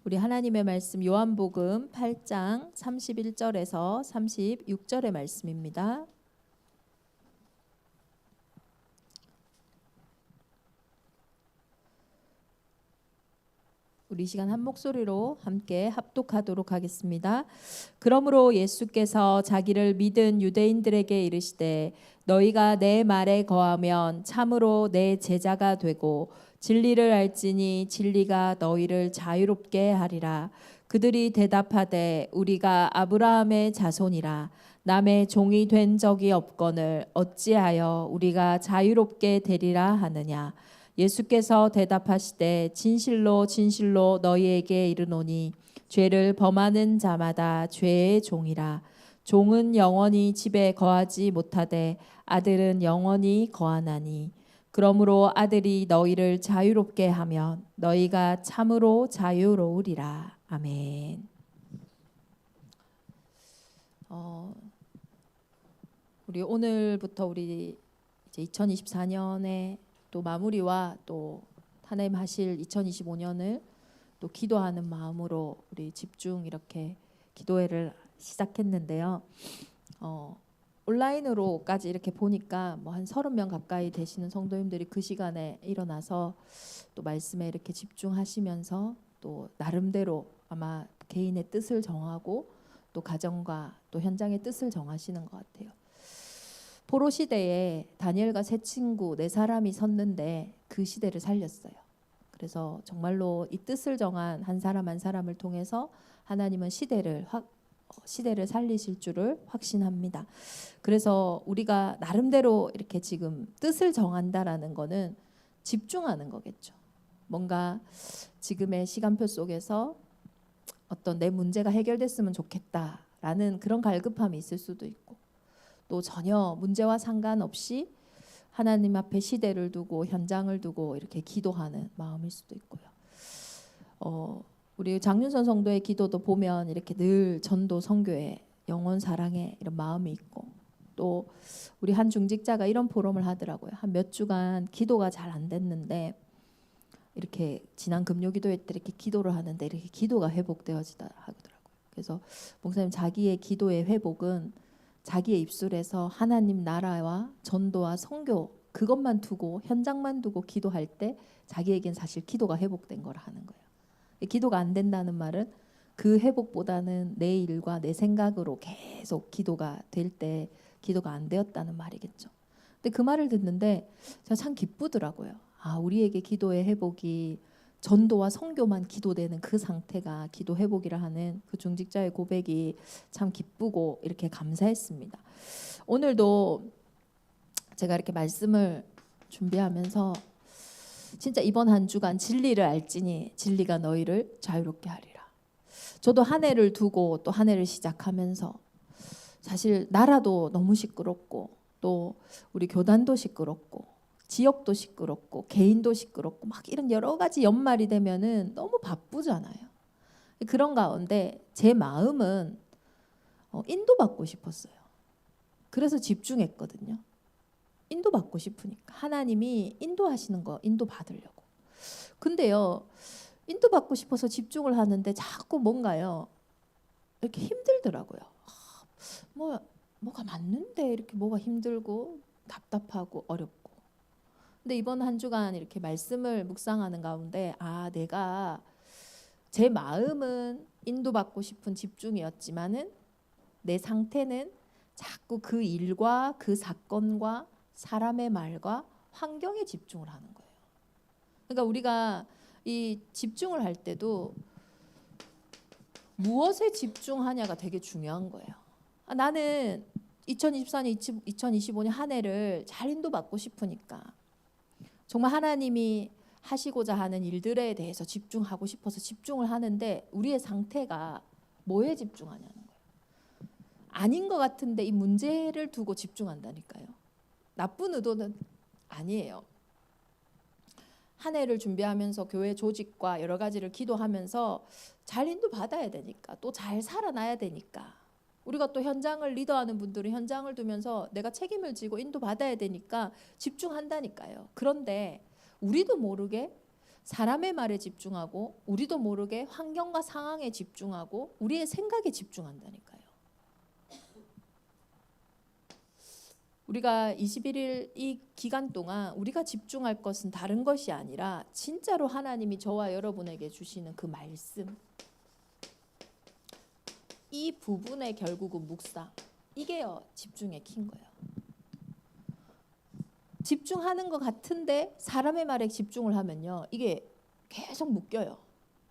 우리 하나님의 말씀 요한복음 8장 31절에서 36절의 말씀입니다. 우리 이 시간 한 목소리로 함께 합독하도록 하겠습니다. 그러므로 예수께서 자기를 믿은 유대인들에게 이르시되 너희가 내 말에 거하면 참으로 내 제자가 되고 진리를 알지니 진리가 너희를 자유롭게 하리라. 그들이 대답하되 우리가 아브라함의 자손이라 남의 종이 된 적이 없거늘 어찌하여 우리가 자유롭게 되리라 하느냐. 예수께서 대답하시되 진실로 진실로 너희에게 이르노니 죄를 범하는 자마다 죄의 종이라. 종은 영원히 집에 거하지 못하되 아들은 영원히 거하나니 그러므로 아들이 너희를 자유롭게 하면 너희가 참으로 자유로우리라. 아멘. 우리 오늘부터 우리 이제 2024년에 또 마무리와 또 하나님 하실 2025년을 또 기도하는 마음으로 우리 집중 이렇게 기도회를 시작했는데요. 온라인으로까지 이렇게 보니까 뭐 한 30명 가까이 되시는 성도님들이 그 시간에 일어나서 또 말씀에 이렇게 집중하시면서 또 나름대로 아마 개인의 뜻을 정하고 또 가정과 또 현장의 뜻을 정하시는 것 같아요. 포로 시대에 다니엘과 세 친구 네 사람이 섰는데 그 시대를 살렸어요. 그래서 정말로 이 뜻을 정한 한 사람 한 사람을 통해서 하나님은 시대를 살리실 줄을 확신합니다. 그래서 우리가 나름대로 이렇게 지금 뜻을 정한다라는 거는 집중하는 거겠죠. 뭔가 지금의 시간표 속에서 어떤 내 문제가 해결됐으면 좋겠다라는 그런 갈급함이 있을 수도 있고 또 전혀 문제와 상관없이 하나님 앞에 시대를 두고 현장을 두고 이렇게 기도하는 마음일 수도 있고요. 우리 장윤선 성도의 기도도 보면 이렇게 늘 전도 선교에 영혼 사랑에 이런 마음이 있고 또 우리 한 중직자가 이런 포럼을 하더라고요. 한 몇 주간 기도가 잘 안 됐는데 이렇게 지난 금요기도회 때 이렇게 기도를 하는데 이렇게 기도가 회복되어지다 하더라고요. 그래서 목사님 자기의 기도의 회복은 자기의 입술에서 하나님 나라와 전도와 선교 그것만 두고 현장만 두고 기도할 때 자기에겐 사실 기도가 회복된 거라 하는 거예요. 기도가 안 된다는 말은 그 회복보다는 내 일과 내 생각으로 계속 기도가 될 때 기도가 안 되었다는 말이겠죠. 근데 그 말을 듣는데 제가 참 기쁘더라고요. 우리에게 기도의 회복이 전도와 선교만 기도되는 그 상태가 기도 회복이라 하는 그 중직자의 고백이 참 기쁘고 이렇게 감사했습니다. 오늘도 제가 이렇게 말씀을 준비하면서 진짜 이번 한 주간 진리를 알지니 진리가 너희를 자유롭게 하리라. 저도 한 해를 두고 또 한 해를 시작하면서 사실 나라도 너무 시끄럽고 또 우리 교단도 시끄럽고 지역도 시끄럽고 개인도 시끄럽고 막 이런 여러 가지 연말이 되면은 너무 바쁘잖아요. 그런 가운데 제 마음은 인도받고 싶었어요. 그래서 집중했거든요. 인도받고 싶으니까 하나님이 인도하시는 거 인도받으려고. 근데요 인도받고 싶어서 집중을 하는데 자꾸 뭔가요 이렇게 힘들더라고요. 뭐가 맞는데 이렇게 뭐가 힘들고 답답하고 어렵고. 근데 이번 한 주간 이렇게 말씀을 묵상하는 가운데 내가 제 마음은 인도받고 싶은 집중이었지만은 내 상태는 자꾸 그 일과 그 사건과 사람의 말과 환경에 집중을 하는 거예요. 그러니까 우리가 이 집중을 할 때도 무엇에 집중하냐가 되게 중요한 거예요. 나는 2024년, 2025년 한 해를 잘 인도받고 싶으니까 정말 하나님이 하시고자 하는 일들에 대해서 집중하고 싶어서 집중을 하는데 우리의 상태가 뭐에 집중하냐는 거예요. 아닌 것 같은데 이 문제를 두고 집중한다니까요. 나쁜 의도는 아니에요. 한 해를 준비하면서 교회 조직과 여러 가지를 기도하면서 잘 인도받아야 되니까 또 잘 살아나야 되니까 우리가 또 현장을 리더하는 분들은 현장을 두면서 내가 책임을 지고 인도받아야 되니까 집중한다니까요. 그런데 우리도 모르게 사람의 말에 집중하고 우리도 모르게 환경과 상황에 집중하고 우리의 생각에 집중한다니까요. 우리가 21일 이 기간 동안 우리가 집중할 것은 다른 것이 아니라 진짜로 하나님이 저와 여러분에게 주시는 그 말씀, 이 부분에 결국은 묵상, 이게요 집중의 키인 거예요. 집중하는 것 같은데 사람의 말에 집중을 하면요 이게 계속 묶여요.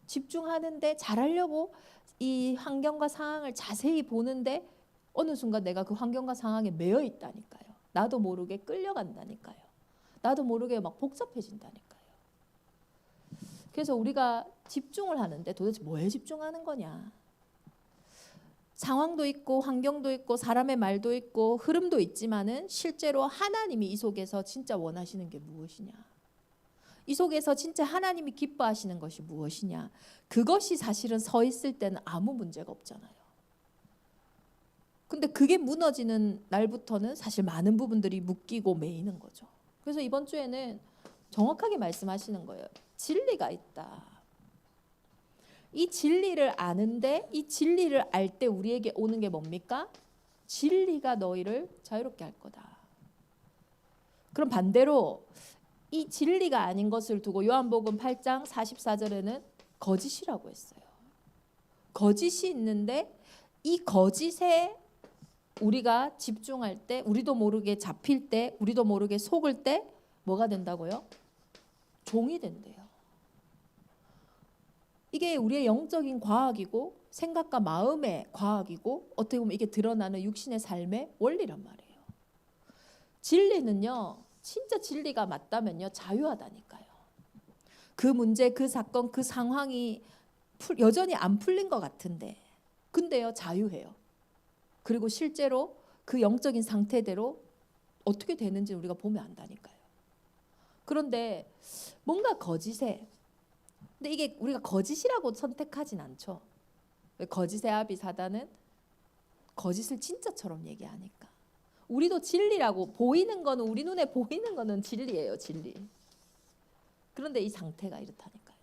집중하는데 잘하려고 이 환경과 상황을 자세히 보는데 어느 순간 내가 그 환경과 상황에 매여 있다니까요. 나도 모르게 끌려간다니까요. 나도 모르게 막 복잡해진다니까요. 그래서 우리가 집중을 하는데 도대체 뭐에 집중하는 거냐? 상황도 있고 환경도 있고 사람의 말도 있고 흐름도 있지만은 실제로 하나님이 이 속에서 진짜 원하시는 게 무엇이냐? 이 속에서 진짜 하나님이 기뻐하시는 것이 무엇이냐? 그것이 사실은 서 있을 때는 아무 문제가 없잖아요. 근데 그게 무너지는 날부터는 사실 많은 부분들이 묶이고 매이는 거죠. 그래서 이번 주에는 정확하게 말씀하시는 거예요. 진리가 있다. 이 진리를 아는데 이 진리를 알 때 우리에게 오는 게 뭡니까? 진리가 너희를 자유롭게 할 거다. 그럼 반대로 이 진리가 아닌 것을 두고 요한복음 8장 44절에는 거짓이라고 했어요. 거짓이 있는데 이 거짓에 우리가 집중할 때, 우리도 모르게 잡힐 때, 우리도 모르게 속을 때 뭐가 된다고요? 종이 된대요. 이게 우리의 영적인 과학이고 생각과 마음의 과학이고 어떻게 보면 이게 드러나는 육신의 삶의 원리란 말이에요. 진리는요, 진짜 진리가 맞다면요, 자유하다니까요. 그 문제, 그 사건, 그 상황이 여전히 안 풀린 것 같은데 근데요, 자유해요. 그리고 실제로 그 영적인 상태대로 어떻게 되는지 우리가 보면 안다니까요. 그런데 뭔가 거짓에, 근데 이게 우리가 거짓이라고 선택하진 않죠. 왜 거짓의 아비 사단은 거짓을 진짜처럼 얘기하니까. 우리도 진리라고 보이는 거는 우리 눈에 보이는 거는 진리예요, 진리. 그런데 이 상태가 이렇다니까요.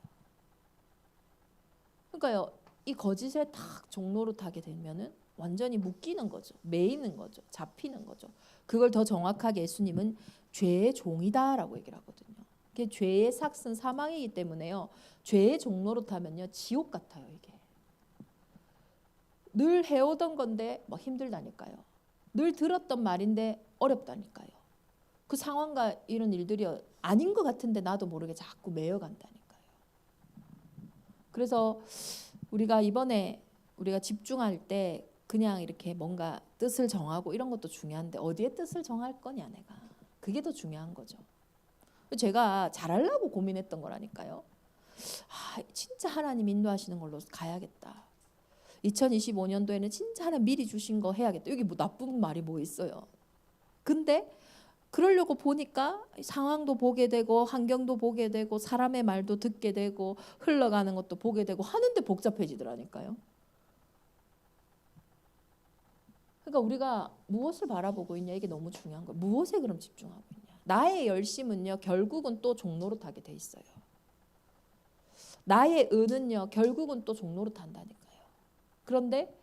그러니까요, 이 거짓에 탁 종노릇하게 되면은 완전히 묶이는 거죠. 매이는 거죠. 잡히는 거죠. 그걸 더 정확하게 예수님은 죄의 종이다라고 얘기를 하거든요. 이게 죄의 삭은 사망이기 때문에요. 죄의 종노릇하면요 지옥 같아요. 이게 늘 해오던 건데 뭐 힘들다니까요. 늘 들었던 말인데 어렵다니까요. 그 상황과 이런 일들이 아닌 것 같은데 나도 모르게 자꾸 매여간다니까요. 그래서 우리가 이번에 우리가 집중할 때 그냥 이렇게 뭔가 뜻을 정하고 이런 것도 중요한데 어디에 뜻을 정할 거냐 내가. 그게 더 중요한 거죠. 제가 잘하려고 고민했던 거라니까요. 진짜 하나님 인도하시는 걸로 가야겠다. 2025년도에는 진짜 하나님 미리 주신 거 해야겠다. 여기 뭐 나쁜 말이 뭐 있어요. 근데 그러려고 보니까 상황도 보게 되고 환경도 보게 되고 사람의 말도 듣게 되고 흘러가는 것도 보게 되고 하는데 복잡해지더라니까요. 그러니까 우리가 무엇을 바라보고 있냐 이게 너무 중요한 거예요. 무엇에 그럼 집중하고 있냐. 나의 열심은요 결국은 또 종노릇하게 돼 있어요. 나의 은은요 결국은 또 종노릇한다니까요. 그런데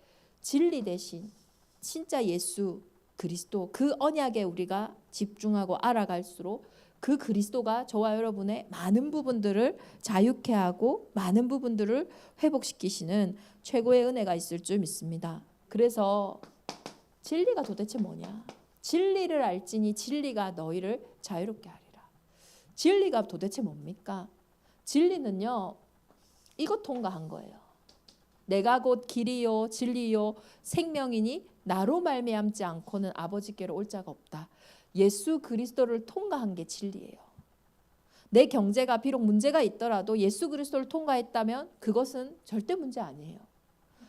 진리 대신 진짜 예수 그리스도 그 언약에 우리가 집중하고 알아갈수록 그 그리스도가 저와 여러분의 많은 부분들을 자유케 하고 많은 부분들을 회복시키시는 최고의 은혜가 있을 줄 믿습니다. 그래서 진리가 도대체 뭐냐? 진리를 알지니 진리가 너희를 자유롭게 하리라. 진리가 도대체 뭡니까? 진리는요 이것 통과한 거예요. 내가 곧 길이요 진리요 생명이니 나로 말미암지 않고는 아버지께로 올 자가 없다. 예수 그리스도를 통과한 게 진리예요. 내 경제가 비록 문제가 있더라도 예수 그리스도를 통과했다면 그것은 절대 문제 아니에요.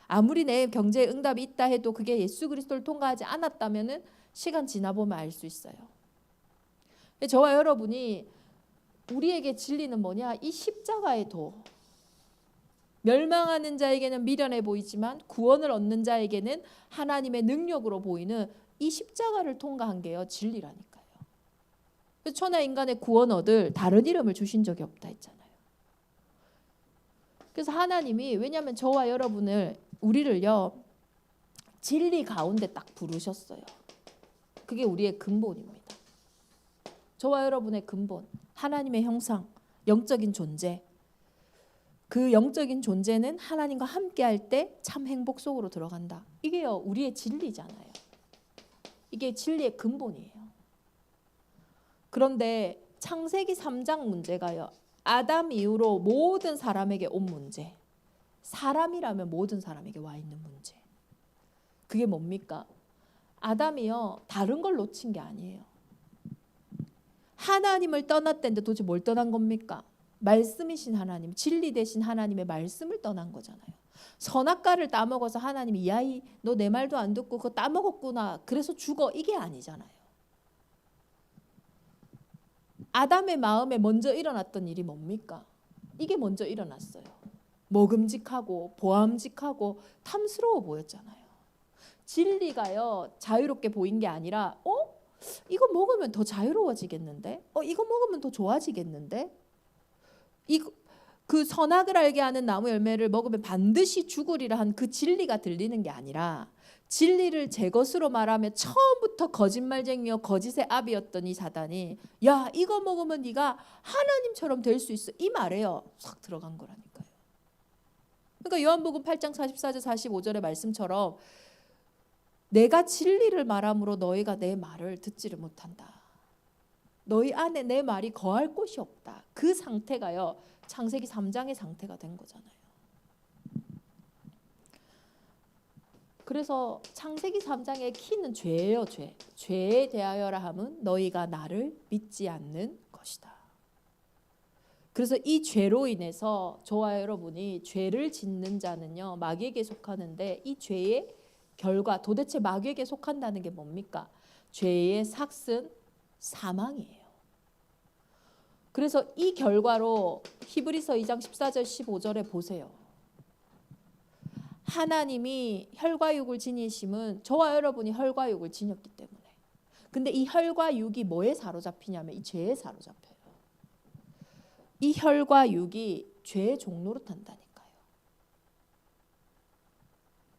아무리 내 경제에 응답이 있다 해도 그게 예수 그리스도를 통과하지 않았다면 시간 지나보면 알 수 있어요. 저와 여러분이 우리에게 진리는 뭐냐? 이 십자가의 도. 멸망하는 자에게는 미련해 보이지만 구원을 얻는 자에게는 하나님의 능력으로 보이는 이 십자가를 통과한 게요 진리라니까요. 천하 인간의 구원 얻을 다른 이름을 주신 적이 없다 했잖아요. 그래서 하나님이 왜냐하면 저와 여러분을 우리를요 진리 가운데 딱 부르셨어요. 그게 우리의 근본입니다. 저와 여러분의 근본, 하나님의 형상, 영적인 존재. 그 영적인 존재는 하나님과 함께할 때 참 행복 속으로 들어간다. 이게요 우리의 진리잖아요. 이게 진리의 근본이에요. 그런데 창세기 3장 문제가요. 아담 이후로 모든 사람에게 온 문제. 사람이라면 모든 사람에게 와 있는 문제. 그게 뭡니까? 아담이요 다른 걸 놓친 게 아니에요. 하나님을 떠났다는데 도대체 뭘 떠난 겁니까? 말씀이신 하나님, 진리 되신 하나님의 말씀을 떠난 거잖아요. 선악과를 따먹어서 하나님이 야, 너 내 말도 안 듣고 그거 따먹었구나. 그래서 죽어. 이게 아니잖아요. 아담의 마음에 먼저 일어났던 일이 뭡니까? 이게 먼저 일어났어요. 먹음직하고 보암직하고 탐스러워 보였잖아요. 진리가요 자유롭게 보인 게 아니라 이거 먹으면 더 자유로워지겠는데? 이거 먹으면 더 좋아지겠는데? 그 선악을 알게 하는 나무 열매를 먹으면 반드시 죽으리라 한 그 진리가 들리는 게 아니라 진리를 제 것으로 말하면 처음부터 거짓말쟁이요 거짓의 아비였던 이 사단이 야 이거 먹으면 네가 하나님처럼 될 수 있어 이 말에요 싹 들어간 거라니까요. 그러니까 요한복음 8장 44절 45절의 말씀처럼 내가 진리를 말함으로 너희가 내 말을 듣지를 못한다. 너희 안에 내 말이 거할 곳이 없다. 그 상태가요. 창세기 3장의 상태가 된 거잖아요. 그래서 창세기 3장의 키는 죄예요. 죄. 죄에 대하여라 함은 너희가 나를 믿지 않는 것이다. 그래서 이 죄로 인해서 저와 여러분이 죄를 짓는 자는요. 마귀에게 속하는데 이 죄의 결과 도대체 마귀에게 속한다는 게 뭡니까? 죄의 삭은 사망이에요. 그래서 이 결과로 히브리서 2장 14절 15절에 보세요. 하나님이 혈과 육을 지니심은 저와 여러분이 혈과 육을 지녔기 때문에. 근데 이 혈과 육이 뭐에 사로잡히냐면 이 죄에 사로잡혀요. 이 혈과 육이 죄의 종로로 탄다니까요.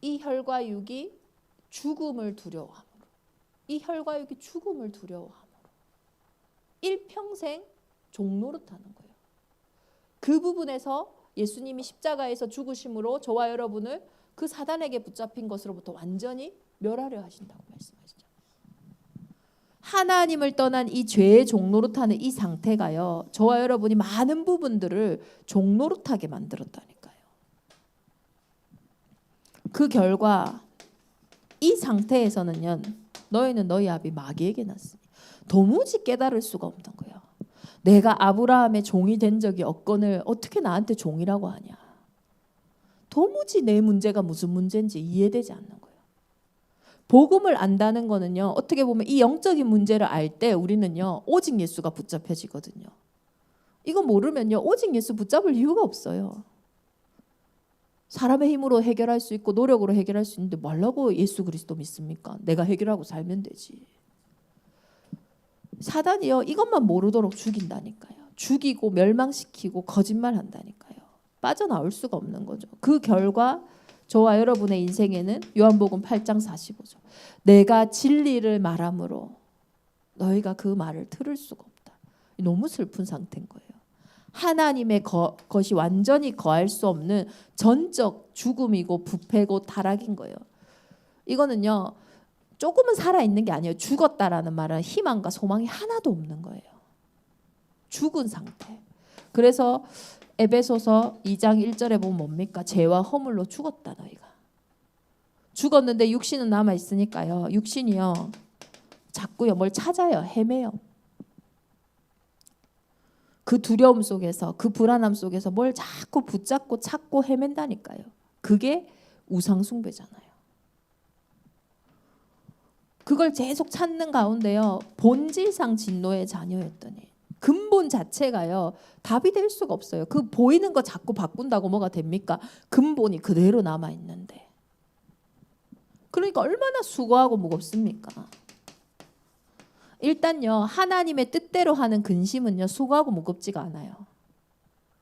이 혈과 육이 죽음을 두려워함으로. 이 혈과 육이 죽음을 두려워함으로. 일평생 종로로 타는 거예요. 그 부분에서 예수님이 십자가에서 죽으심으로 저와 여러분을 그 사단에게 붙잡힌 것으로부터 완전히 멸하려 하신다고 말씀하시죠. 하나님을 떠난 이 죄의 종로로 타는 이 상태가요. 저와 여러분이 많은 부분들을 종로로 타게 만들었다니까요. 그 결과 이 상태에서는요. 너희는 너희 아비 마귀에게 났으니 도무지 깨달을 수가 없는 거예요. 내가 아브라함의 종이 된 적이 없거늘 어떻게 나한테 종이라고 하냐. 도무지 내 문제가 무슨 문제인지 이해되지 않는 거예요. 복음을 안다는 거는요. 어떻게 보면 이 영적인 문제를 알 때 우리는요. 오직 예수가 붙잡혀지거든요. 이거 모르면요. 오직 예수 붙잡을 이유가 없어요. 사람의 힘으로 해결할 수 있고 노력으로 해결할 수 있는데 뭐라고 예수 그리스도 믿습니까? 내가 해결하고 살면 되지. 사단이요. 이것만 모르도록 죽인다니까요. 죽이고 멸망시키고 거짓말한다니까요. 빠져나올 수가 없는 거죠. 그 결과 저와 여러분의 인생에는 요한복음 8장 45절. 내가 진리를 말함으로 너희가 그 말을 들을 수가 없다. 너무 슬픈 상태인 거예요. 하나님의 것이 완전히 거할 수 없는 전적 죽음이고 부패고 타락인 거예요. 이거는요. 조금은 살아있는 게 아니에요. 죽었다라는 말은 희망과 소망이 하나도 없는 거예요. 죽은 상태. 그래서 에베소서 2장 1절에 보면 뭡니까? 죄와 허물로 죽었다 너희가. 죽었는데 육신은 남아있으니까요. 육신이요. 자꾸요 뭘 찾아요. 헤매요. 그 두려움 속에서 그 불안함 속에서 뭘 자꾸 붙잡고 찾고 헤맨다니까요. 그게 우상숭배잖아요. 그걸 계속 찾는 가운데요. 본질상 진노의 자녀였더니 근본 자체가요. 답이 될 수가 없어요. 그 보이는 거 자꾸 바꾼다고 뭐가 됩니까? 근본이 그대로 남아있는데. 그러니까 얼마나 수고하고 무겁습니까? 일단요. 하나님의 뜻대로 하는 근심은요. 수고하고 무겁지가 않아요.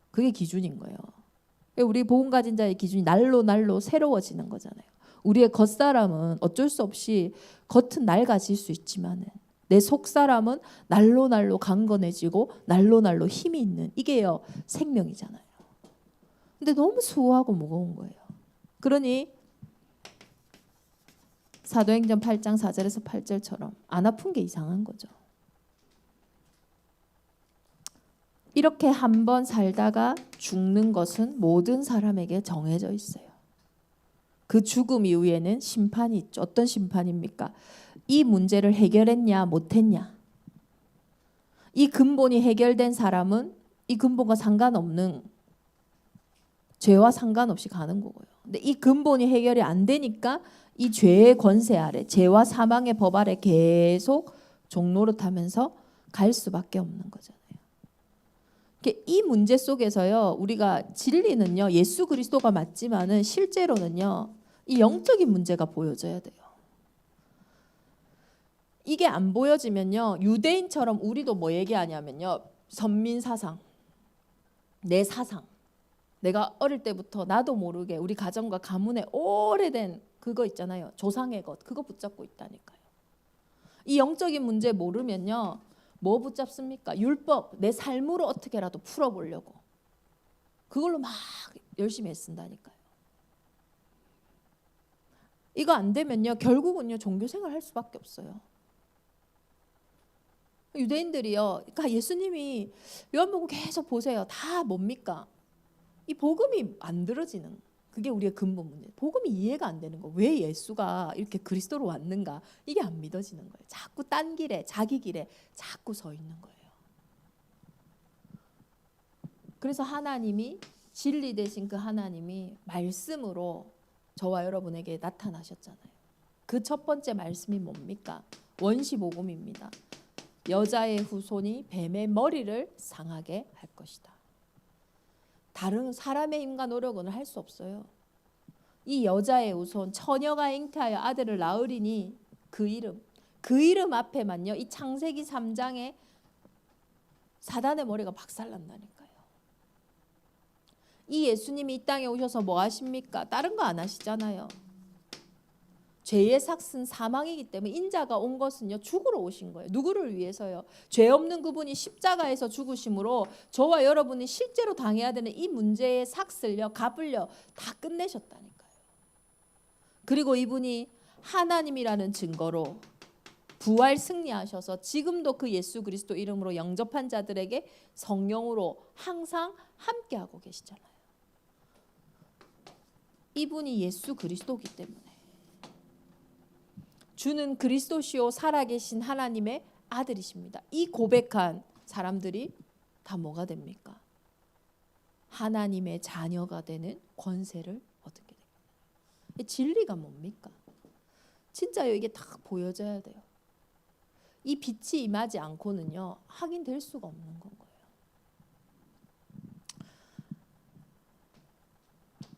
그게 기준인 거예요. 우리 복음 가진 자의 기준이 날로 새로워지는 거잖아요. 우리의 겉사람은 어쩔 수 없이 겉은 낡아질 수 있지만은 내 속사람은 날로 강건해지고 날로 힘이 있는, 이게요 생명이잖아요. 근데 너무 수고하고 무거운 거예요. 그러니 사도행전 8장 4절에서 8절처럼 안 아픈 게 이상한 거죠. 이렇게 한 번 살다가 죽는 것은 모든 사람에게 정해져 있어요. 그 죽음 이후에는 심판이 있죠. 어떤 심판입니까? 이 문제를 해결했냐 못했냐. 이 근본이 해결된 사람은 이 근본과 상관없는, 죄와 상관없이 가는 거고요. 근데 이 근본이 해결이 안 되니까 이 죄의 권세 아래, 죄와 사망의 법 아래 계속 종노릇하면서 갈 수밖에 없는 거잖아요. 이 문제 속에서요, 우리가 진리는요 예수 그리스도가 맞지만은 실제로는요 이 영적인 문제가 보여져야 돼요. 이게 안 보여지면요 유대인처럼 우리도 뭐 얘기하냐면요, 선민 사상, 내 사상, 내가 어릴 때부터 나도 모르게 우리 가정과 가문에 오래된 그거 있잖아요, 조상의 것, 그거 붙잡고 있다니까요. 이 영적인 문제 모르면요 뭐 붙잡습니까? 율법, 내 삶으로 어떻게라도 풀어보려고 그걸로 막 열심히 애쓴다니까요. 이거 안 되면요 결국은요 종교생활 할 수밖에 없어요. 유대인들이요, 그러니까 예수님이 요한복음 계속 보세요. 다 뭡니까? 이 복음이 안 들어지는, 그게 우리의 근본 문제. 복음이 이해가 안 되는 거. 왜 예수가 이렇게 그리스도로 왔는가? 이게 안 믿어지는 거예요. 자꾸 딴 길에, 자기 길에 자꾸 서 있는 거예요. 그래서 하나님이, 진리 되신 그 하나님이 말씀으로 저와 여러분에게 나타나셨잖아요. 그 첫 번째 말씀이 뭡니까? 원시복음입니다. 여자의 후손이 뱀의 머리를 상하게 할 것이다. 다른 사람의 힘과 노력은 할 수 없어요. 이 여자의 후손, 처녀가 잉태하여 아들을 낳으리니 그 이름 앞에만요 이 창세기 3장에 사단의 머리가 박살난다니까요. 이 예수님이 이 땅에 오셔서 뭐 하십니까? 다른 거 안 하시잖아요. 죄의 삭은 사망이기 때문에 인자가 온 것은요 죽으러 오신 거예요. 누구를 위해서요? 죄 없는 그분이 십자가에서 죽으심으로 저와 여러분이 실제로 당해야 되는 이 문제의 삭을요, 값을요 다 끝내셨다니까요. 그리고 이분이 하나님이라는 증거로 부활 승리하셔서 지금도 그 예수 그리스도 이름으로 영접한 자들에게 성령으로 항상 함께하고 계시잖아요. 이분이 예수 그리스도이기 때문에, 주는 그리스도시요 살아계신 하나님의 아들이십니다. 이 고백한 사람들이 다 뭐가 됩니까? 하나님의 자녀가 되는 권세를 얻게 됩니다. 진리가 뭡니까? 진짜요, 이게 다 보여져야 돼요. 이 빛이 임하지 않고는요 확인될 수가 없는 건 거예요.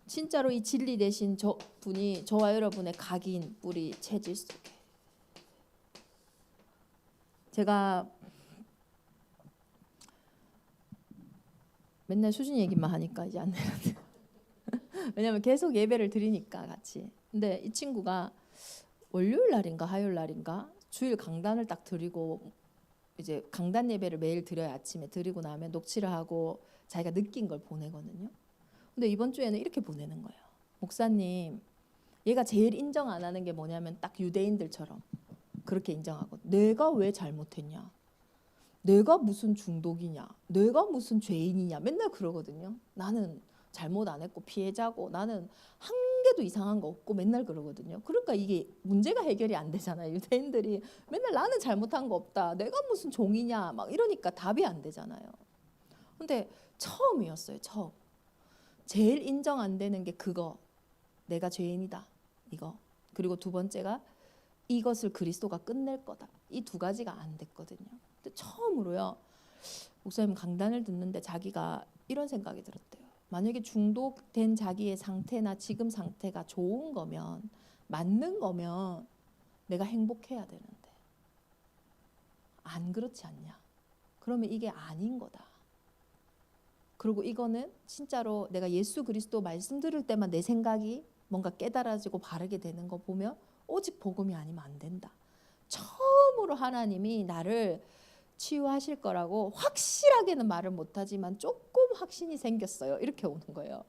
진짜로 이 진리 되신 저 분이 저와 여러분의 각인 뿌리 체질 속에, 제가 맨날 수진 얘기만 하니까 이제 안 되는데 왜냐면 계속 예배를 드리니까 같이. 근데 이 친구가 월요일 날인가 화요일 날인가 주일 강단을 딱 드리고, 이제 강단 예배를 매일 드려요. 아침에 드리고 나면 녹취를 하고 자기가 느낀 걸 보내거든요. 근데 이번 주에는 이렇게 보내는 거예요. 목사님, 얘가 제일 인정 안 하는 게 뭐냐면 딱 유대인들처럼 그렇게 인정하고, 내가 왜 잘못했냐, 내가 무슨 중독이냐, 내가 무슨 죄인이냐 맨날 그러거든요. 나는 잘못 안 했고 피해자고 나는 한 개도 이상한 거 없고 맨날 그러거든요. 그러니까 이게 문제가 해결이 안 되잖아요. 유대인들이 맨날 나는 잘못한 거 없다, 내가 무슨 종이냐 막 이러니까 답이 안 되잖아요. 근데 처음이었어요. 처음. 제일 인정 안 되는 게 그거, 내가 죄인이다 이거. 그리고 두 번째가 이것을 그리스도가 끝낼 거다. 이 두 가지가 안 됐거든요. 근데 처음으로요 목사님 강단을 듣는데 자기가 이런 생각이 들었대요. 만약에 중독된 자기의 상태나 지금 상태가 좋은 거면, 맞는 거면 내가 행복해야 되는데 안 그렇지 않냐? 그러면 이게 아닌 거다. 그리고 이거는 진짜로 내가 예수 그리스도 말씀 들을 때만 내 생각이 뭔가 깨달아지고 바르게 되는 거 보면 오직 복음이 아니면 안 된다. 처음으로 하나님이 나를 치유하실 거라고 확실하게는 말을 못하지만 조금 확신이 생겼어요. 이렇게 오는 거예요.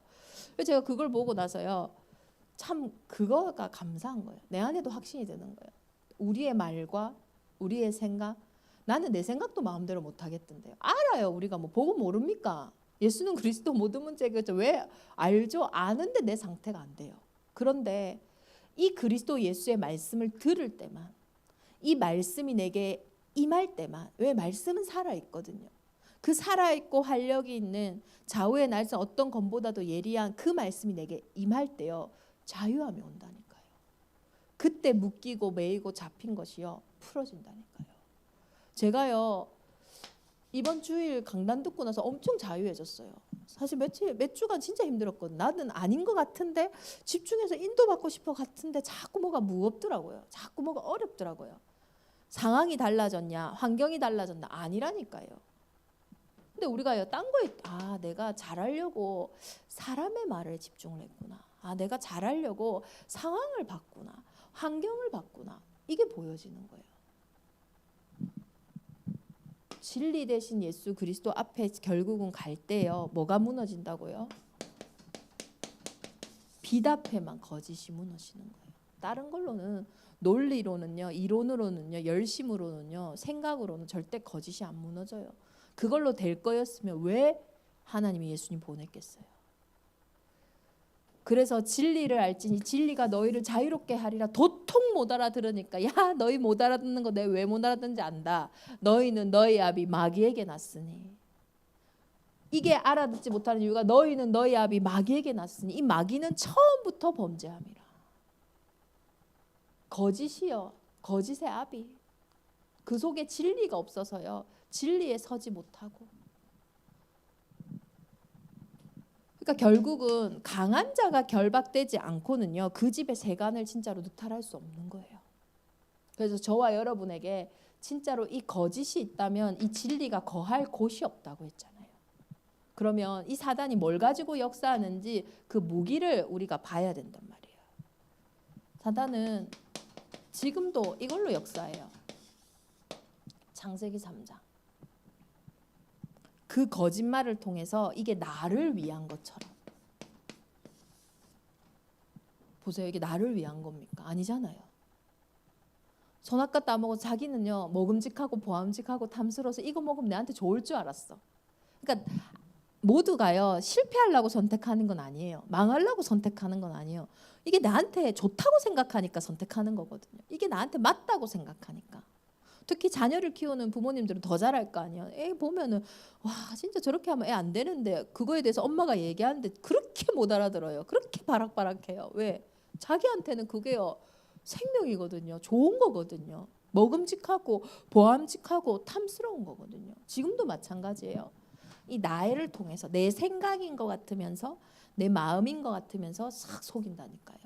그래서 제가 그걸 보고 나서요. 참 그거가 감사한 거예요. 내 안에도 확신이 되는 거예요. 우리의 말과 우리의 생각, 나는 내 생각도 마음대로 못 하겠던데요. 알아요. 우리가 뭐 보고 모릅니까? 예수는 그리스도 모든 문제겠죠. 왜 알죠? 아는데 내 상태가 안 돼요. 그런데 이 그리스도 예수의 말씀을 들을 때만, 이 말씀이 내게 임할 때만, 왜 말씀은 살아있거든요. 그 살아있고 활력이 있는 좌우의 날선 어떤 검보다도 예리한 그 말씀이 내게 임할 때요, 자유함이 온다니까요. 그때 묶이고 매이고 잡힌 것이요 풀어진다니까요. 제가요 이번 주일 강단 듣고 나서 엄청 자유해졌어요. 사실 몇 주간 진짜 힘들었거든. 나는 아닌 것 같은데 집중해서 인도받고 싶어 같은데 자꾸 뭐가 무겁더라고요. 자꾸 뭐가 어렵더라고요. 상황이 달라졌냐, 환경이 달라졌나? 아니라니까요. 근데 우리가요 딴 거에 내가 잘하려고 사람의 말에 집중을 했구나. 내가 잘하려고 상황을 봤구나. 환경을 봤구나. 이게 보여지는 거예요. 진리 대신 예수 그리스도 앞에 결국은 갈 때요. 뭐가 무너진다고요? 빛 앞에만 거짓이 무너지는 거예요. 다른 걸로는 논리로는요, 이론으로는요, 열심으로는요, 생각으로는 절대 거짓이 안 무너져요. 그걸로 될 거였으면 왜 하나님이 예수님 보냈겠어요? 그래서 진리를 알지니 진리가 너희를 자유롭게 하리라. 도통 못 알아들으니까 야 너희 못 알아듣는 거 내가 왜 못 알아듣는지 안다. 너희는 너희 아비 마귀에게 났으니. 이게 알아듣지 못하는 이유가 너희는 너희 아비 마귀에게 났으니. 이 마귀는 처음부터 범죄함이라. 거짓이요. 거짓의 아비. 그 속에 진리가 없어서요. 진리에 서지 못하고. 그러니까 결국은 강한 자가 결박되지 않고는요. 그 집의 세간을 진짜로 누탈할 수 없는 거예요. 그래서 저와 여러분에게 진짜로 이 거짓이 있다면 이 진리가 거할 곳이 없다고 했잖아요. 그러면 이 사단이 뭘 가지고 역사하는지 그 무기를 우리가 봐야 된단 말이에요. 사단은 지금도 이걸로 역사해요. 창세기 3장. 그 거짓말을 통해서 이게 나를 위한 것처럼. 보세요. 이게 나를 위한 겁니까? 아니잖아요. 선악과 따먹어 자기는요. 먹음직하고 보암직하고 탐스러워서 이거 먹으면 내한테 좋을 줄 알았어. 그러니까 모두가요. 실패하려고 선택하는 건 아니에요. 망하려고 선택하는 건 아니에요. 이게 나한테 좋다고 생각하니까 선택하는 거거든요. 이게 나한테 맞다고 생각하니까. 특히 자녀를 키우는 부모님들은 더 잘할 거 아니에요. 애 보면은 와 진짜 저렇게 하면 애 안 되는데 그거에 대해서 엄마가 얘기하는데 그렇게 못 알아들어요. 그렇게 바락바락해요. 왜? 자기한테는 그게요 생명이거든요. 좋은 거거든요. 먹음직하고 보암직하고 탐스러운 거거든요. 지금도 마찬가지예요. 이 나를 통해서 내 생각인 것 같으면서 내 마음인 것 같으면서 싹 속인다니까요.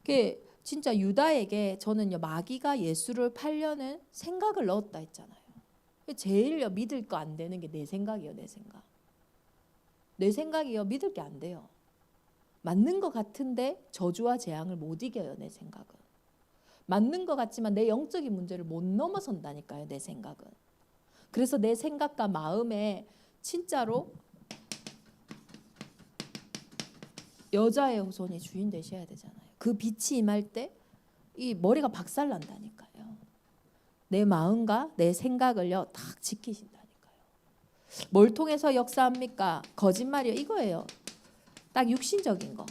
그게 진짜 유다에게 저는요 마귀가 예수를 팔려는 생각을 넣었다 했잖아요. 제일 믿을 거 안 되는 게 내 생각이요. 내 생각. 내 생각이요 믿을 게 안 돼요. 맞는 것 같은데 저주와 재앙을 못 이겨요. 내 생각은. 맞는 것 같지만 내 영적인 문제를 못 넘어선다니까요. 내 생각은. 그래서 내 생각과 마음에 진짜로 여자의 후손이 주인 되셔야 되잖아요. 그 빛이 임할 때 이 머리가 박살난다니까요. 내 마음과 내 생각을요 딱 지키신다니까요. 뭘 통해서 역사합니까? 거짓말이요. 이거예요. 딱 육신적인 거.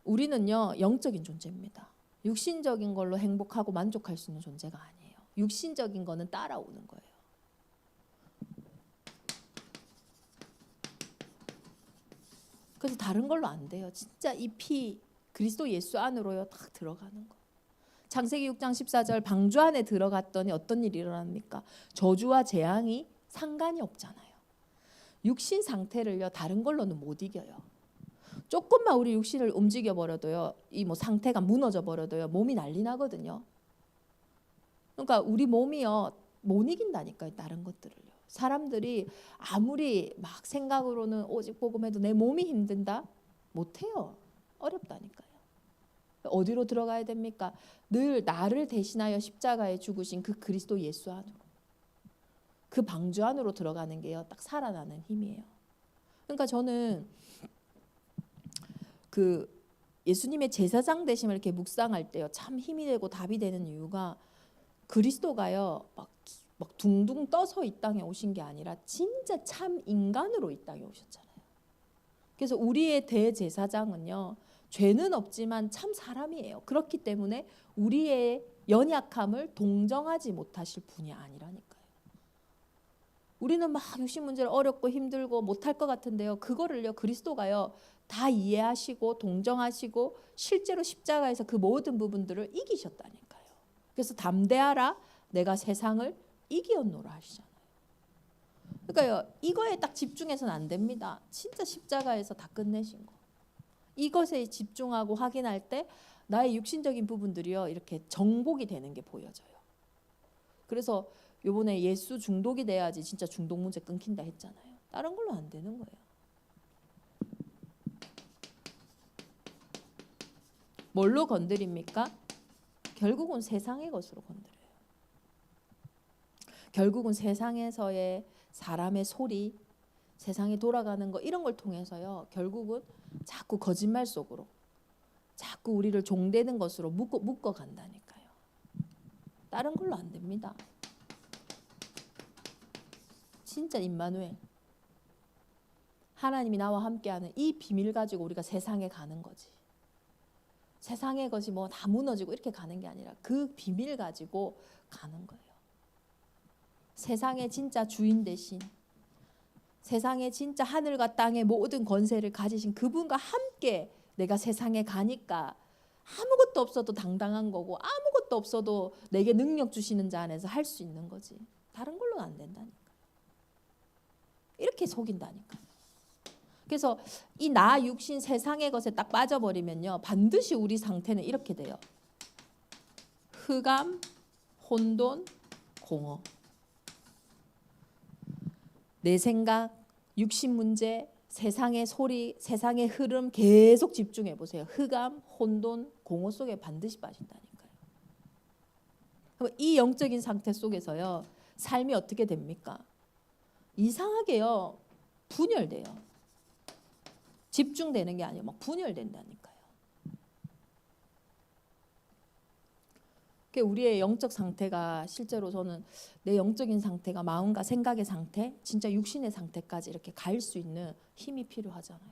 우리는요 영적인 존재입니다. 육신적인 걸로 행복하고 만족할 수 있는 존재가 아니에요. 육신적인 거는 따라오는 거예요. 그래서 다른 걸로 안 돼요. 진짜 이 피 그리스도 예수 안으로요 딱 들어가는 거. 창세기 6장 14절 방주 안에 들어갔더니 어떤 일이 일어납니까? 저주와 재앙이 상관이 없잖아요. 육신 상태를요 다른 걸로는 못 이겨요. 조금만 우리 육신을 움직여 버려도요 이 뭐 상태가 무너져 버려도요 몸이 난리 나거든요. 그러니까 우리 몸이요 못 이긴다니까요. 다른 것들을요. 사람들이 아무리 막 생각으로는 오직 복음해도 내 몸이 힘든다? 못해요. 어렵다니까요. 어디로 들어가야 됩니까? 늘 나를 대신하여 십자가에 죽으신 그 그리스도 예수 안으로, 그 방주 안으로 들어가는 게요, 딱 살아나는 힘이에요. 그러니까 저는 그 예수님의 제사장 되심을 이렇게 묵상할 때요, 참 힘이 되고 답이 되는 이유가, 그리스도가요 막 둥둥 떠서 이 땅에 오신 게 아니라 진짜 참 인간으로 이 땅에 오셨잖아요. 그래서 우리의 대제사장은요, 죄는 없지만 참 사람이에요. 그렇기 때문에 우리의 연약함을 동정하지 못하실 분이 아니라니까요. 우리는 막 육신 문제를 어렵고 힘들고 못할 것 같은데요, 그거를요 그리스도가요 다 이해하시고 동정하시고 실제로 십자가에서 그 모든 부분들을 이기셨다니까요. 그래서 담대하라, 내가 세상을 이기었노라 하시잖아요. 그러니까요, 이거에 딱 집중해서는 안 됩니다. 진짜 십자가에서 다 끝내신 거, 이것에 집중하고 확인할 때 나의 육신적인 부분들이요 이렇게 정복이 되는 게 보여져요. 그래서 요번에 예수 중독이 돼야지 진짜 중독 문제 끊긴다 했잖아요. 다른 걸로 안 되는 거예요. 뭘로 건드립니까? 결국은 세상의 것으로 건드려요. 결국은 세상에서의 사람의 소리, 세상이 돌아가는 거, 이런 걸 통해서요 결국은 자꾸 거짓말 속으로, 자꾸 우리를 종되는 것으로 묶어 간다니까요. 다른 걸로 안 됩니다. 진짜 임마누엘, 하나님이 나와 함께하는 이 비밀 가지고 우리가 세상에 가는 거지. 세상의 것이 뭐 다 무너지고 이렇게 가는 게 아니라 그 비밀 가지고 가는 거예요. 세상의 진짜 주인 되신, 세상의 진짜 하늘과 땅의 모든 권세를 가지신 그분과 함께 내가 세상에 가니까 아무것도 없어도 당당한 거고, 아무것도 없어도 내게 능력 주시는 자 안에서 할 수 있는 거지. 다른 걸로는 안 된다니까. 이렇게 속인다니까. 그래서 이 나 육신 세상의 것에 딱 빠져버리면요 반드시 우리 상태는 이렇게 돼요. 흑암, 혼돈, 공허. 내 생각, 육신 문제, 세상의 소리, 세상의 흐름 계속 집중해 보세요. 흑암, 혼돈, 공허 속에 반드시 빠진다니까요. 그럼 이 영적인 상태 속에서요 삶이 어떻게 됩니까? 이상하게요 분열돼요. 집중되는 게 아니라 막 분열된다니까요. 우리의 영적 상태가, 실제로 저는 내 영적인 상태가 마음과 생각의 상태, 진짜 육신의 상태까지 이렇게 갈 수 있는 힘이 필요하잖아요.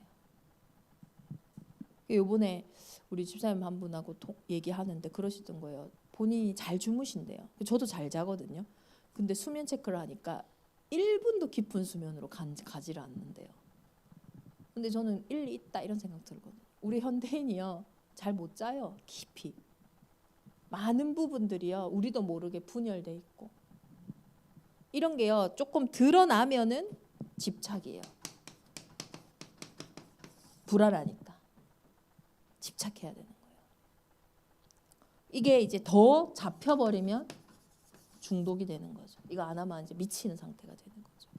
이번에 우리 집사님 한 분하고 얘기하는데 그러시던 거예요. 본인이 잘 주무신대요. 저도 잘 자거든요. 근데 수면 체크를 하니까 1분도 깊은 수면으로 가지를 않는데요. 근데 저는 일리 있다 이런 생각 들거든요. 우리 현대인이요 잘 못 자요. 깊이 많은 부분들이요 우리도 모르게 분열돼 있고, 이런 게요 조금 드러나면은 집착이에요. 불안하니까 집착해야 되는 거예요. 이게 이제 더 잡혀버리면 중독이 되는 거죠. 이거 안 하면 이제 미치는 상태가 되는 거죠.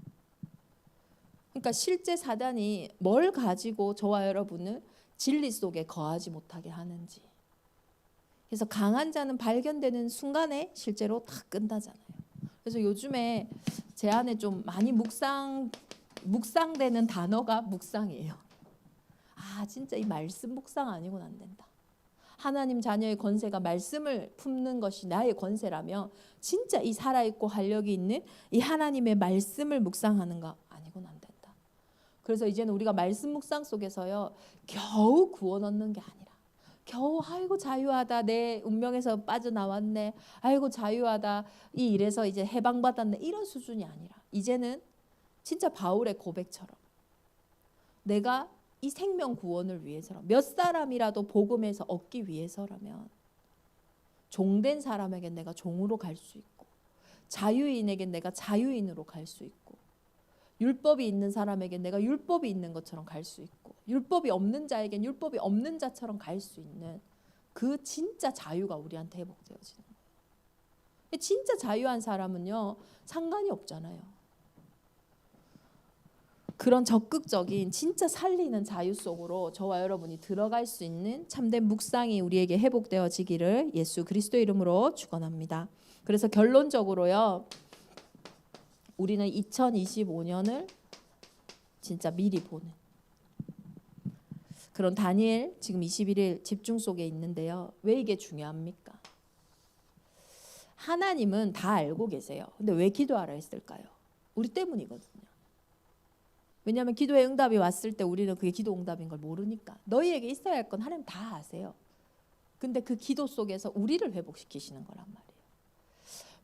그러니까 실제 사단이 뭘 가지고 저와 여러분을 진리 속에 거하지 못하게 하는지. 그래서 강한 자는 발견되는 순간에 실제로 다 끝나잖아요. 그래서 요즘에 제 안에 좀 많이 묵상되는 단어가 묵상이에요. 아 진짜 이 말씀 묵상 아니고는 안 된다. 하나님 자녀의 권세가 말씀을 품는 것이 나의 권세라면 진짜 이 살아있고 활력이 있는 이 하나님의 말씀을 묵상하는 거 아니고는 안 된다. 그래서 이제는 우리가 말씀 묵상 속에서요 겨우 구원 얻는 게 아니라, 겨우 아이고 자유하다, 내 운명에서 빠져나왔네, 아이고 자유하다, 이 일에서 이제 해방받았네, 이런 수준이 아니라 이제는 진짜 바울의 고백처럼 내가 이 생명 구원을 위해서라면, 몇 사람이라도 복음에서 얻기 위해서라면 종된 사람에겐 내가 종으로 갈 수 있고, 자유인에겐 내가 자유인으로 갈 수 있고, 율법이 있는 사람에겐 내가 율법이 있는 것처럼 갈 수 있고, 율법이 없는 자에겐 율법이 없는 자처럼 갈 수 있는 그 진짜 자유가 우리한테 회복되어지는 거예요. 진짜 자유한 사람은요, 상관이 없잖아요. 그런 적극적인 진짜 살리는 자유 속으로 저와 여러분이 들어갈 수 있는 참된 묵상이 우리에게 회복되어지기를 예수 그리스도 이름으로 축원합니다. 그래서 결론적으로요, 우리는 2025년을 진짜 미리 보는 그런 다니엘 지금 21일 집중 속에 있는데요. 왜 이게 중요합니까? 하나님은 다 알고 계세요. 근데 왜 기도하라 했을까요? 우리 때문이거든요. 왜냐하면 기도의 응답이 왔을 때 우리는 그게 기도 응답인 걸 모르니까. 너희에게 있어야 할 건 하나님 다 아세요. 근데 그 기도 속에서 우리를 회복시키시는 거란 말이에요.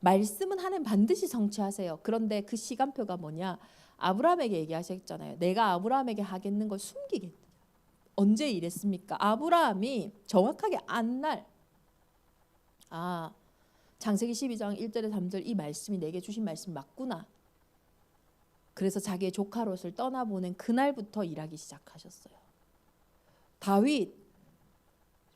말씀은 하나님 반드시 성취하세요. 그런데 그 시간표가 뭐냐? 아브라함에게 얘기하셨잖아요. 내가 아브라함에게 하겠는 걸 숨기겠다. 언제 이랬습니까? 아브라함이 정확하게 안날 창세기 12장 1절에 3절 이 말씀이 내게 주신 말씀이 맞구나. 그래서 자기의 조카 롯을 떠나보낸 그날부터 일하기 시작하셨어요. 다윗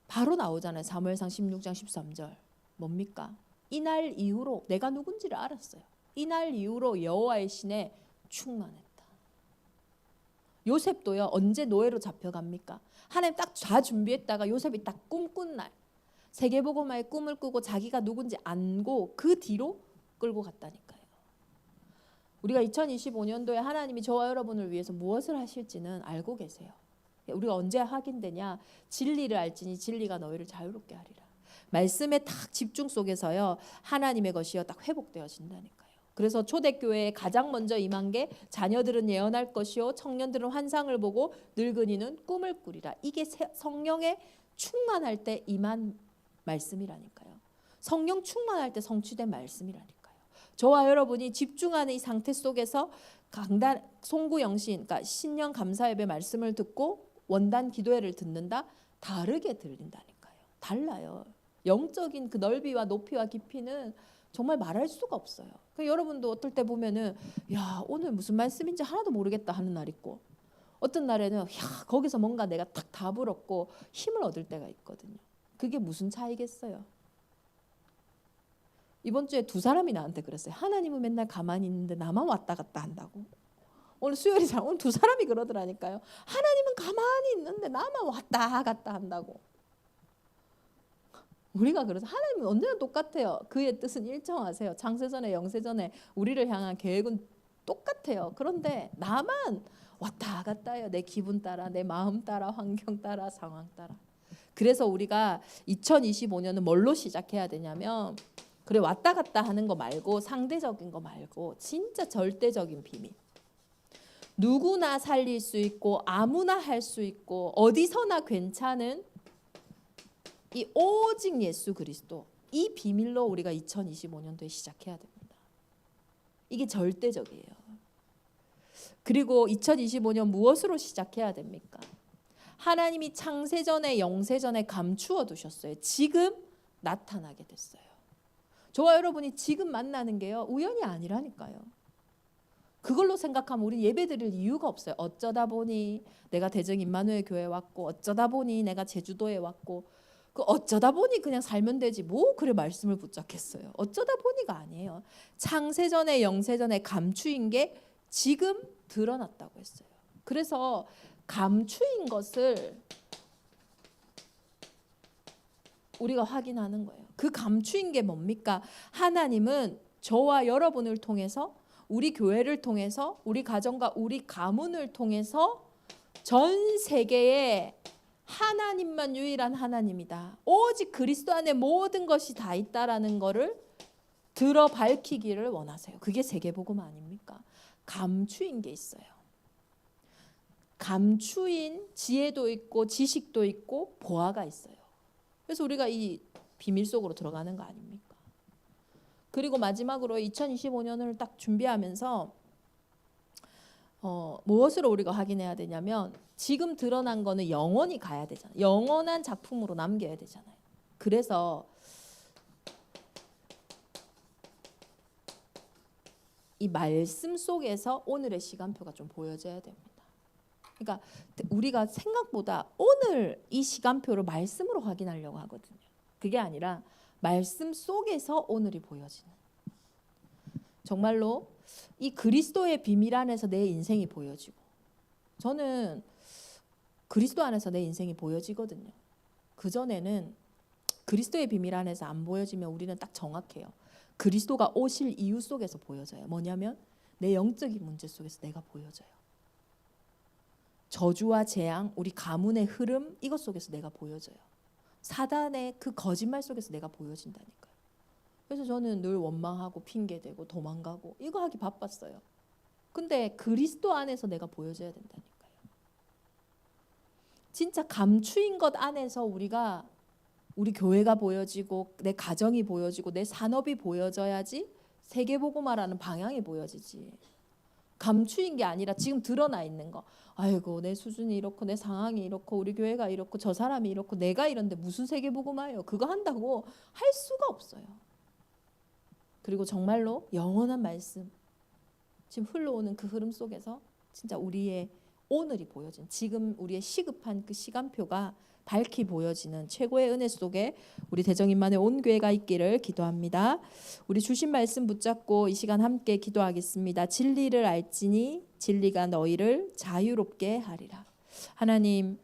바로 나오잖아요. 사무엘상 16장 13절. 뭡니까? 이날 이후로 내가 누군지를 알았어요. 이날 이후로 여호와의 신에 충만했다. 요셉도요. 언제 노예로 잡혀갑니까? 하나님 딱 다 준비했다가 요셉이 딱 꿈꾼 날 세계복음화의 꿈을 꾸고 자기가 누군지 안고 그 뒤로 끌고 갔다니까요. 우리가 2025년도에 하나님이 저와 여러분을 위해서 무엇을 하실지는 알고 계세요. 우리가 언제 확인되냐? 진리를 알지니 진리가 너희를 자유롭게 하리라. 말씀에 딱 집중 속에서요. 하나님의 것이요 딱 회복되어진다니까요. 그래서 초대교회에 가장 먼저 임한 게 자녀들은 예언할 것이요 청년들은 환상을 보고 늙은이는 꿈을 꾸리라. 이게 성령에 충만할 때 임한 말씀이라니까요. 성령 충만할 때 성취된 말씀이라니까요. 저와 여러분이 집중하는 이 상태 속에서 강단 송구영신, 그러니까 신령 감사예배 말씀을 듣고 원단 기도회를 듣는다 다르게 들린다니까요. 달라요. 영적인 그 넓이와 높이와 깊이는 정말 말할 수가 없어요. 그러니까 여러분도 어떨 때 보면은 야 오늘 무슨 말씀인지 하나도 모르겠다 하는 날 있고 어떤 날에는 야 거기서 뭔가 내가 딱 답을 얻고 힘을 얻을 때가 있거든요. 그게 무슨 차이겠어요? 이번 주에 두 사람이 나한테 그랬어요. 하나님은 맨날 가만히 있는데 나만 왔다 갔다 한다고. 오늘 수요일이잖아. 오늘 두 사람이 그러더라니까요. 하나님은 가만히 있는데 나만 왔다 갔다 한다고. 우리가 그래서 하나님은 언제나 똑같아요. 그의 뜻은 일정하세요. 창세전에 영세전에 우리를 향한 계획은 똑같아요. 그런데 나만 왔다 갔다 해요. 내 기분 따라, 내 마음 따라, 환경 따라, 상황 따라. 그래서 우리가 2025년은 뭘로 시작해야 되냐면 그래 왔다 갔다 하는 거 말고 상대적인 거 말고 진짜 절대적인 비밀. 누구나 살릴 수 있고 아무나 할 수 있고 어디서나 괜찮은 이 오직 예수 그리스도 이 비밀로 우리가 2025년도에 시작해야 됩니다. 이게 절대적이에요. 그리고 2025년 무엇으로 시작해야 됩니까? 하나님이 창세전에 영세전에 감추어 두셨어요. 지금 나타나게 됐어요. 저와 여러분이 지금 만나는 게요 우연이 아니라니까요. 그걸로 생각하면 우리 예배드릴 이유가 없어요. 어쩌다 보니 내가 대정 임마누엘 교회 왔고 어쩌다 보니 내가 제주도에 왔고 그 어쩌다 보니 그냥 살면 되지 뭐 그래 말씀을 붙잡겠어요. 어쩌다 보니가 아니에요. 창세전에 영세전에 감추인 게 지금 드러났다고 했어요. 그래서 감추인 것을 우리가 확인하는 거예요. 그 감추인 게 뭡니까? 하나님은 저와 여러분을 통해서 우리 교회를 통해서 우리 가정과 우리 가문을 통해서 전 세계에 하나님만 유일한 하나님이다. 오직 그리스도 안에 모든 것이 다 있다라는 거를 들어 밝히기를 원하세요. 그게 세계복음 아닙니까? 감추인 게 있어요. 감추인 지혜도 있고 지식도 있고 보화가 있어요. 그래서 우리가 이 비밀 속으로 들어가는 거 아닙니까? 그리고 마지막으로 2025년을 딱 준비하면서 무엇으로 우리가 확인해야 되냐면 지금 드러난 거는 영원히 가야 되잖아요. 영원한 작품으로 남겨야 되잖아요. 그래서 이 말씀 속에서 오늘의 시간표가 좀 보여져야 됩니다. 그러니까 우리가 생각보다 오늘 이 시간표를 말씀으로 확인하려고 하거든요. 그게 아니라 말씀 속에서 오늘이 보여지는 정말로 이 그리스도의 비밀 안에서 내 인생이 보여지고, 저는 그리스도 안에서 내 인생이 보여지거든요. 그전에는 그리스도의 비밀 안에서 안 보여지면 우리는 딱 정확해요. 그리스도가 오실 이유 속에서 보여져요. 뭐냐면 내 영적인 문제 속에서 내가 보여져요. 저주와 재앙, 우리 가문의 흐름, 이것 속에서 내가 보여져요. 사단의 그 거짓말 속에서 내가 보여진다니까요. 그래서 저는 늘 원망하고 핑계대고 도망가고 이거 하기 바빴어요. 근데 그리스도 안에서 내가 보여져야 된다니까요. 진짜 감추인 것 안에서 우리 교회가 보여지고 내 가정이 보여지고 내 산업이 보여져야지 세계복음화라는 방향이 보여지지. 감추인 게 아니라 지금 드러나 있는 거. 아이고 내 수준이 이렇고 내 상황이 이렇고 우리 교회가 이렇고 저 사람이 이렇고 내가 이런데 무슨 세계복음화예요. 그거 한다고 할 수가 없어요. 그리고 정말로 영원한 말씀, 지금 흘러오는 그 흐름 속에서 진짜 우리의 오늘이 보여진, 지금 우리의 시급한 그 시간표가 밝히 보여지는 최고의 은혜 속에 우리 대정인만의 온 교회가 있기를 기도합니다. 우리 주신 말씀 붙잡고 이 시간 함께 기도하겠습니다. 진리를 알지니 진리가 너희를 자유롭게 하리라. 하나님,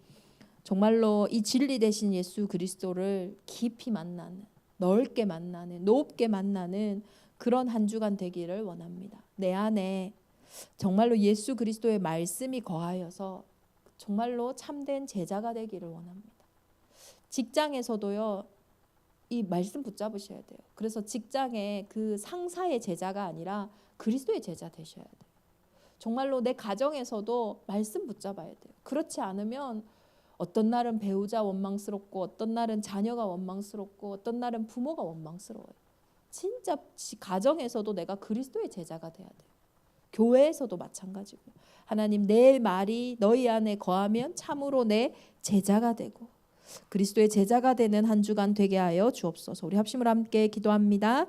정말로 이 진리 되신 예수 그리스도를 깊이 만나는, 넓게 만나는, 높게 만나는 그런 한 주간 되기를 원합니다. 내 안에 정말로 예수 그리스도의 말씀이 거하여서 정말로 참된 제자가 되기를 원합니다. 직장에서도요, 이 말씀 붙잡으셔야 돼요. 그래서 직장에 그 상사의 제자가 아니라 그리스도의 제자 되셔야 돼요. 정말로 내 가정에서도 말씀 붙잡아야 돼요. 그렇지 않으면 어떤 날은 배우자 원망스럽고 어떤 날은 자녀가 원망스럽고 어떤 날은 부모가 원망스러워요. 진짜 가정에서도 내가 그리스도의 제자가 돼야 돼요. 교회에서도 마찬가지고요. 하나님, 내 말이 너희 안에 거하면 참으로 내 제자가 되고 그리스도의 제자가 되는 한 주간 되게 하여 주옵소서. 우리 합심을 함께 기도합니다.